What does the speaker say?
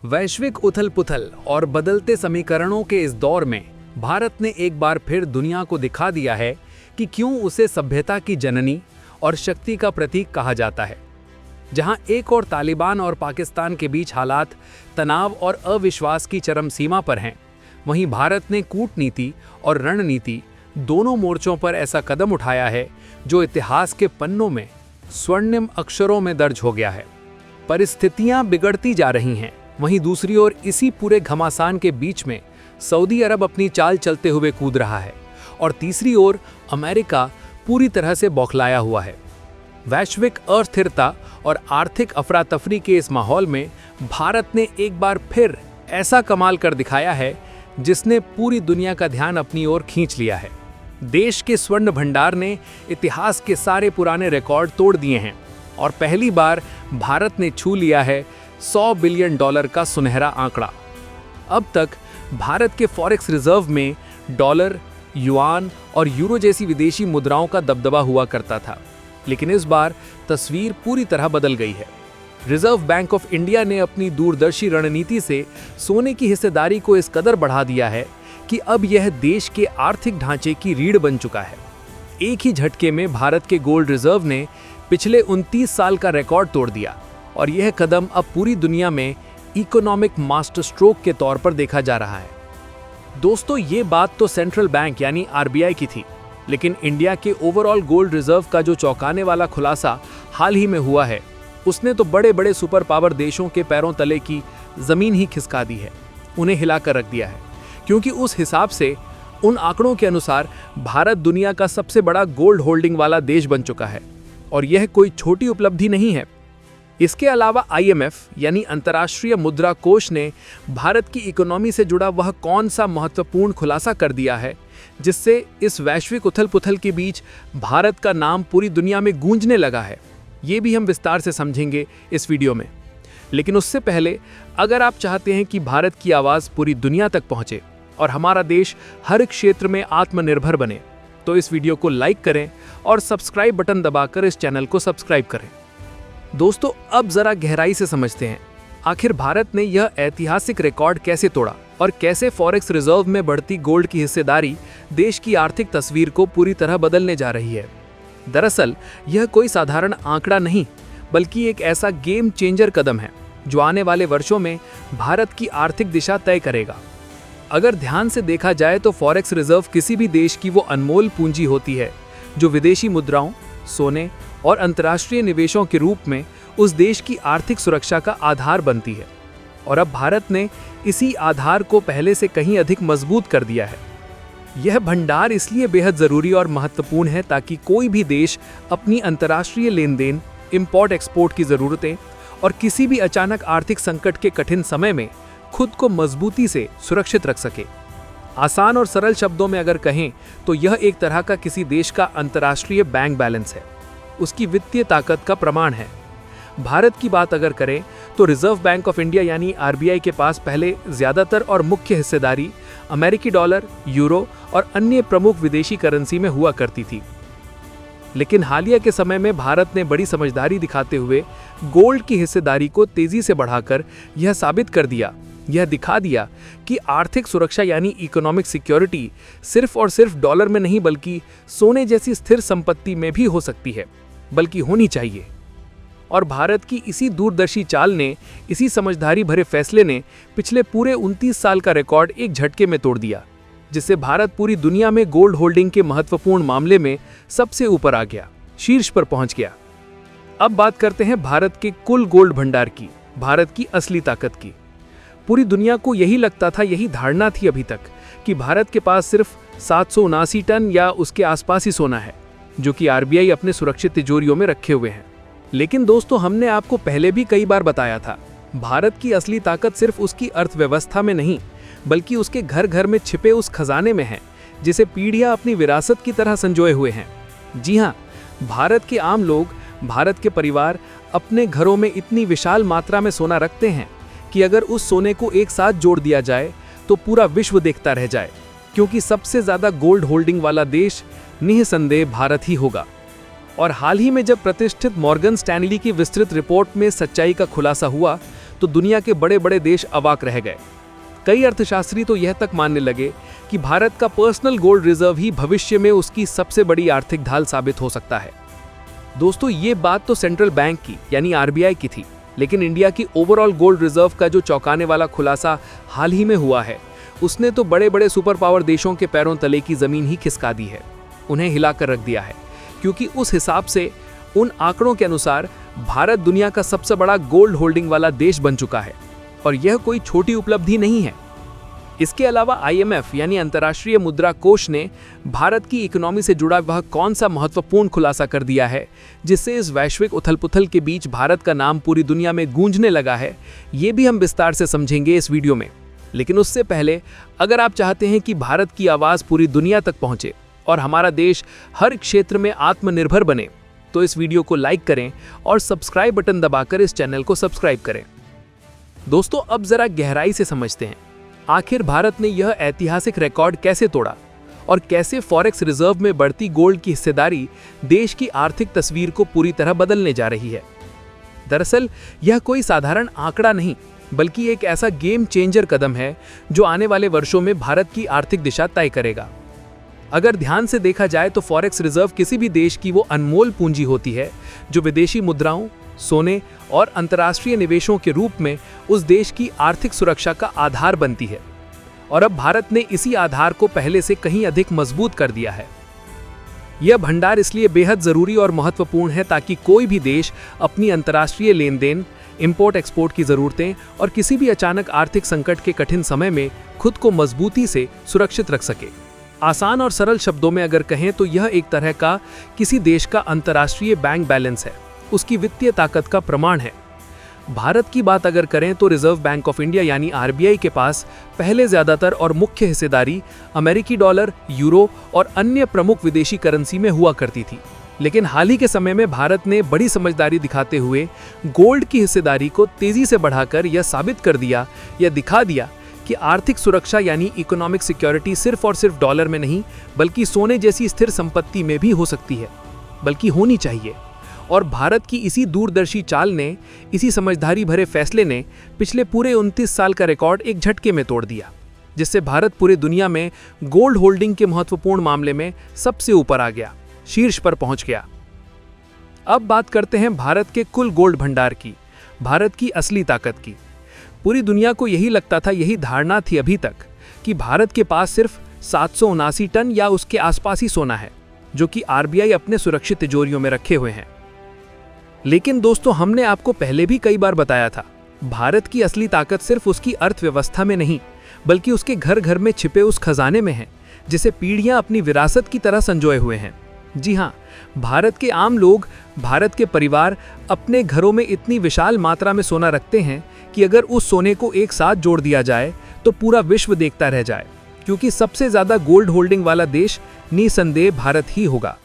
वैश्विक उथल-पुथल और बदलते समीकरणों के इस दौर में भारत ने एक बार फिर दुनिया को दिखा दिया है कि क्यों उसे सभ्यता की जननी और शक्ति का प्रतीक कहा जाता है। जहां एक और तालिबान और पाकिस्तान के बीच हालात तनाव और अविश्वास की चरम सीमा पर हैं, वहीं भारत ने कूटनीति और रणनीति दोनों मोर्चों पर ऐसा कदम उठाया है जो इतिहास के पन्नों में स्वर्णिम अक्षरों में दर्ज हो गया है। परिस्थितियां बिगड़ती जा रही हैं, वहीं दूसरी ओर इसी पूरे घमासान के बीच में सऊदी अरब अपनी चाल चलते हुए कूद रहा है और तीसरी ओर अमेरिका पूरी तरह से बौखलाया हुआ है। वैश्विक अस्थिरता और आर्थिक अफरा तफरी के इस माहौल में भारत ने एक बार फिर ऐसा कमाल कर दिखाया है जिसने पूरी दुनिया का ध्यान अपनी ओर खींच लिया है। देश के स्वर्ण भंडार ने इतिहास के सारे पुराने रिकॉर्ड तोड़ दिए हैं और पहली बार भारत ने छू लिया है $100 बिलियन का सुनहरा आंकड़ा। अब तक भारत के फॉरेक्स रिजर्व में डॉलर, युआन और यूरो जैसी विदेशी मुद्राओं का दबदबा हुआ करता था, लेकिन इस बार तस्वीर पूरी तरह बदल गई है। रिजर्व बैंक ऑफ इंडिया ने अपनी दूरदर्शी रणनीति से सोने की हिस्सेदारी को इस कदर बढ़ा दिया है कि अब यह देश के आर्थिक ढांचे की रीढ़ बन चुका है। एक ही झटके में भारत के गोल्ड रिजर्व ने पिछले 29 साल का रिकॉर्ड तोड़ दिया और यह कदम अब पूरी दुनिया में इकोनॉमिक मास्टर स्ट्रोक के तौर पर देखा जा रहा है। दोस्तों, ये बात तो सेंट्रल बैंक यानी आरबीआई की थी, लेकिन इंडिया के ओवरऑल गोल्ड रिजर्व का जो चौंकाने वाला खुलासा हाल ही में हुआ है, उसने तो बड़े बड़े सुपर पावर देशों के पैरों तले की जमीन ही खिसका दी है, उन्हें हिलाकर रख दिया है। क्योंकि उस हिसाब से उन आंकड़ों के अनुसार भारत दुनिया का सबसे बड़ा गोल्ड होल्डिंग वाला देश बन चुका है और यह कोई छोटी उपलब्धि नहीं है। इसके अलावा आईएमएफ यानी अंतर्राष्ट्रीय मुद्रा कोष ने भारत की इकोनॉमी से जुड़ा वह कौन सा महत्वपूर्ण खुलासा कर दिया है जिससे इस वैश्विक उथल-पुथल के बीच भारत का नाम पूरी दुनिया में गूंजने लगा है। ये भी हम विस्तार से समझेंगे इस वीडियो में। लेकिन उससे पहले अगर आप चाहते हैं कि भारत की आवाज़ पूरी दुनिया तक पहुंचे और हमारा देश हर क्षेत्र में आत्मनिर्भर बने, तो इस वीडियो को लाइक करें और सब्सक्राइब बटन दबाकर इस चैनल को सब्सक्राइब करें। दोस्तों, अब जरा गहराई से समझते हैं आखिर भारत ने यह ऐतिहासिक रिकॉर्ड कैसे तोड़ा और कैसे फॉरेक्स रिजर्व में बढ़ती गोल्ड की हिस्सेदारी देश की आर्थिक तस्वीर को पूरी तरह बदलने जा रही है। दरअसल यह कोई साधारण आंकड़ा नहीं, बल्कि एक ऐसा गेम चेंजर कदम है जो आने वाले वर्षों में भारत की आर्थिक दिशा तय करेगा। अगर ध्यान से देखा जाए तो फॉरेक्स रिजर्व किसी भी देश की वो अनमोल पूंजी होती है जो विदेशी मुद्राओं, सोने और अंतर्राष्ट्रीय निवेशों के रूप में उस देश की आर्थिक सुरक्षा का आधार बनती है। और अब भारत ने इसी आधार को पहले से कहीं अधिक मजबूत कर दिया है। यह भंडार इसलिए बेहद जरूरी और महत्वपूर्ण है ताकि कोई भी देश अपनी अंतर्राष्ट्रीय लेन देन, इंपोर्ट एक्सपोर्ट की जरूरतें और किसी भी अचानक आर्थिक संकट के कठिन समय में खुद को मजबूती से सुरक्षित रख सके। आसान और सरल शब्दों में अगर कहें तो यह एक तरह का किसी देश का अंतर्राष्ट्रीय बैंक बैलेंस है, उसकी वित्तीय ताकत का प्रमाण है। भारत की बात अगर करें तो रिजर्व बैंक ऑफ इंडिया यानी आरबीआई के पास पहले ज्यादातर और मुख्य हिस्सेदारी अमेरिकी डॉलर, यूरो और अन्य प्रमुख विदेशी करेंसी में हुआ करती थी। लेकिन हालिया के समय में भारत ने बड़ी समझदारी दिखाते हुए गोल्ड की हिस्सेदारी को तेजी से बढ़ाकर यह दिखा दिया कि आर्थिक सुरक्षा यानी इकोनॉमिक सिक्योरिटी सिर्फ और सिर्फ डॉलर में नहीं बल्कि सोने जैसी स्थिर संपत्ति में भी हो सकती है, बल्कि होनी चाहिए। और भारत की इसी दूरदर्शी चाल ने, इसी समझदारी भरे फैसले ने पिछले पूरे 29 साल का रिकॉर्ड एक झटके में तोड़ दिया, जिससे भारत पूरी दुनिया में गोल्ड होल्डिंग के महत्वपूर्ण मामले में सबसे ऊपर आ गया, शीर्ष पर पहुंच गया। अब बात करते हैं भारत के कुल गोल्ड भंडार की, भारत की असली ताकत की। पूरी दुनिया को यही लगता था, यही धारणा थी अभी तक कि भारत के पास सिर्फ 779 टन या उसके आसपास ही सोना है, जो कि आरबीआई अपने सुरक्षित तिजोरियों में रखे हुए हैं। लेकिन दोस्तों, हमने आपको पहले भी कई बार बताया था, भारत की असली ताकत सिर्फ उसकी अर्थव्यवस्था में नहीं, बल्कि उसके घर घर में छिपे उस खजाने में है जिसे पीढ़ियां अपनी विरासत की तरह संजोए हुए हैं। जी हाँ, भारत के आम लोग, भारत के परिवार अपने घरों में इतनी विशाल मात्रा में सोना रखते हैं कि अगर उस सोने को एक साथ जोड़ दिया जाए तो पूरा विश्व देखता रह जाए, क्योंकि सबसे ज्यादा गोल्ड होल्डिंग वाला देश निःसंदेह भारत ही होगा। और हाल ही में जब प्रतिष्ठित मॉर्गन स्टैनली की विस्तृत रिपोर्ट में सच्चाई का खुलासा हुआ, तो तो दुनिया के बड़े बड़े देश अवाक रह गए। कई अर्थशास्त्री तो यह तक मानने लगे कि भारत का पर्सनल गोल्ड रिजर्व ही भविष्य में उसकी सबसे बड़ी आर्थिक ढाल साबित हो सकता है। दोस्तों, ये बात तो सेंट्रल बैंक की यानी आरबीआई की थी, लेकिन इंडिया की ओवरऑल गोल्ड रिजर्व का जो चौंकाने वाला खुलासा हाल ही में हुआ है, उसने तो बड़े बड़े सुपर पावर देशों के पैरों तले की जमीन ही खिसका दी है, उन्हें हिलाकर रख दिया है। क्योंकि उस हिसाब से, उन आंकड़ों के अनुसार भारत दुनिया का सबसे बड़ा गोल्ड होल्डिंग वाला देश बन चुका है, और यह कोई छोटी उपलब्धि नहीं है। इसके अलावा आईएमएफ यानी अंतर्राष्ट्रीय मुद्रा कोष ने भारत की इकोनॉमी से जुड़ा वह कौन सा महत्वपूर्ण खुलासा कर दिया है, जिससे इस वैश्विक उथल-पुथल के बीच भारत का नाम पूरी दुनिया में गूंजने लगा है, ये भी हम विस्तार से समझेंगे इस वीडियो में। लेकिन उससे पहले, अगर आप चाहते हैं कि भारत की आवाज़ पूरी दुनिया तक पहुंचे और हमारा देश हर क्षेत्र में आत्मनिर्भर बने, तो इस वीडियो को लाइक करें और सब्सक्राइब बटन दबाकर इस चैनल को सब्सक्राइब करें। दोस्तों, अब जरा गहराई से समझते हैं, आखिर भारत ने यह ऐतिहासिक रिकॉर्ड कैसे तोड़ा और कैसे फॉरेक्स रिजर्व में बढ़ती गोल्ड की हिस्सेदारी देश की आर्थिक तस्वीर को पूरी तरह बदलने जा रही है। दरअसल यह कोई साधारण आंकड़ा नहीं, बल्कि एक ऐसा गेम चेंजर कदम है जो आने वाले वर्षों में भारत की आर्थिक दिशा तय करेगा। अगर ध्यान से देखा जाए तो फॉरेक्स रिजर्व किसी भी देश की वो अनमोल पूंजी होती है जो विदेशी मुद्राओं, सोने और अंतर्राष्ट्रीय निवेशों के रूप में उस देश की आर्थिक सुरक्षा का आधार बनती है। और अब भारत ने इसी आधार को पहले से कहीं अधिक मजबूत कर दिया है। यह भंडार इसलिए बेहद जरूरी और महत्वपूर्ण है ताकि कोई भी देश अपनी अंतर्राष्ट्रीय लेन देन, इंपोर्ट एक्सपोर्ट की जरूरतें और किसी भी अचानक आर्थिक संकट के कठिन समय में खुद को मजबूती से सुरक्षित रख सके। आसान और सरल शब्दों में अगर कहें तो यह एक तरह का किसी देश का अंतर्राष्ट्रीय बैंक बैलेंस है, उसकी वित्तीय ताकत का प्रमाण है। भारत की बात अगर करें तो रिजर्व बैंक ऑफ इंडिया यानी आरबीआई के पास पहले ज्यादातर और मुख्य हिस्सेदारी अमेरिकी डॉलर, यूरो और अन्य प्रमुख विदेशी करेंसी में हुआ करती थी। लेकिन हाल ही के समय में भारत ने बड़ी समझदारी दिखाते हुए गोल्ड की हिस्सेदारी को तेजी से बढ़ाकर यह साबित कर दिया या दिखा दिया कि आर्थिक सुरक्षा यानी इकोनॉमिक सिक्योरिटी सिर्फ और सिर्फ डॉलर में नहीं, बल्कि सोने जैसी स्थिर संपत्ति में भी हो सकती है, बल्कि होनी चाहिए। और भारत की इसी दूरदर्शी चाल ने, इसी समझदारी भरे फैसले ने पिछले पूरे 29 साल का रिकॉर्ड एक झटके में तोड़ दिया, जिससे भारत पूरे दुनिया में गोल्ड होल्डिंग के महत्वपूर्ण मामले में सबसे ऊपर आ गया, शीर्ष पर पहुंच गया। अब बात करते हैं भारत के कुल गोल्ड भंडार की, भारत की असली ताकत की। पूरी दुनिया को यही लगता था, यही धारणा थी अभी तक, कि भारत के पास सिर्फ 779 टन या उसके आसपास ही सोना है, जो कि आरबीआई अपने सुरक्षित तिजोरियों में रखे हुए हैं। लेकिन दोस्तों, हमने आपको पहले भी कई बार बताया था, भारत की असली ताकत सिर्फ उसकी अर्थव्यवस्था में नहीं, बल्कि उसके घर घर में छिपे उस खजाने में है, जिसे पीढ़ियां अपनी विरासत की तरह संजोए हुए हैं। जी हाँ, भारत के आम लोग, भारत के परिवार अपने घरों में इतनी विशाल मात्रा में सोना रखते हैं कि अगर उस सोने को एक साथ जोड़ दिया जाए तो पूरा विश्व देखता रह जाए, क्योंकि सबसे ज्यादा गोल्ड होल्डिंग वाला देश निसंदेह भारत ही होगा।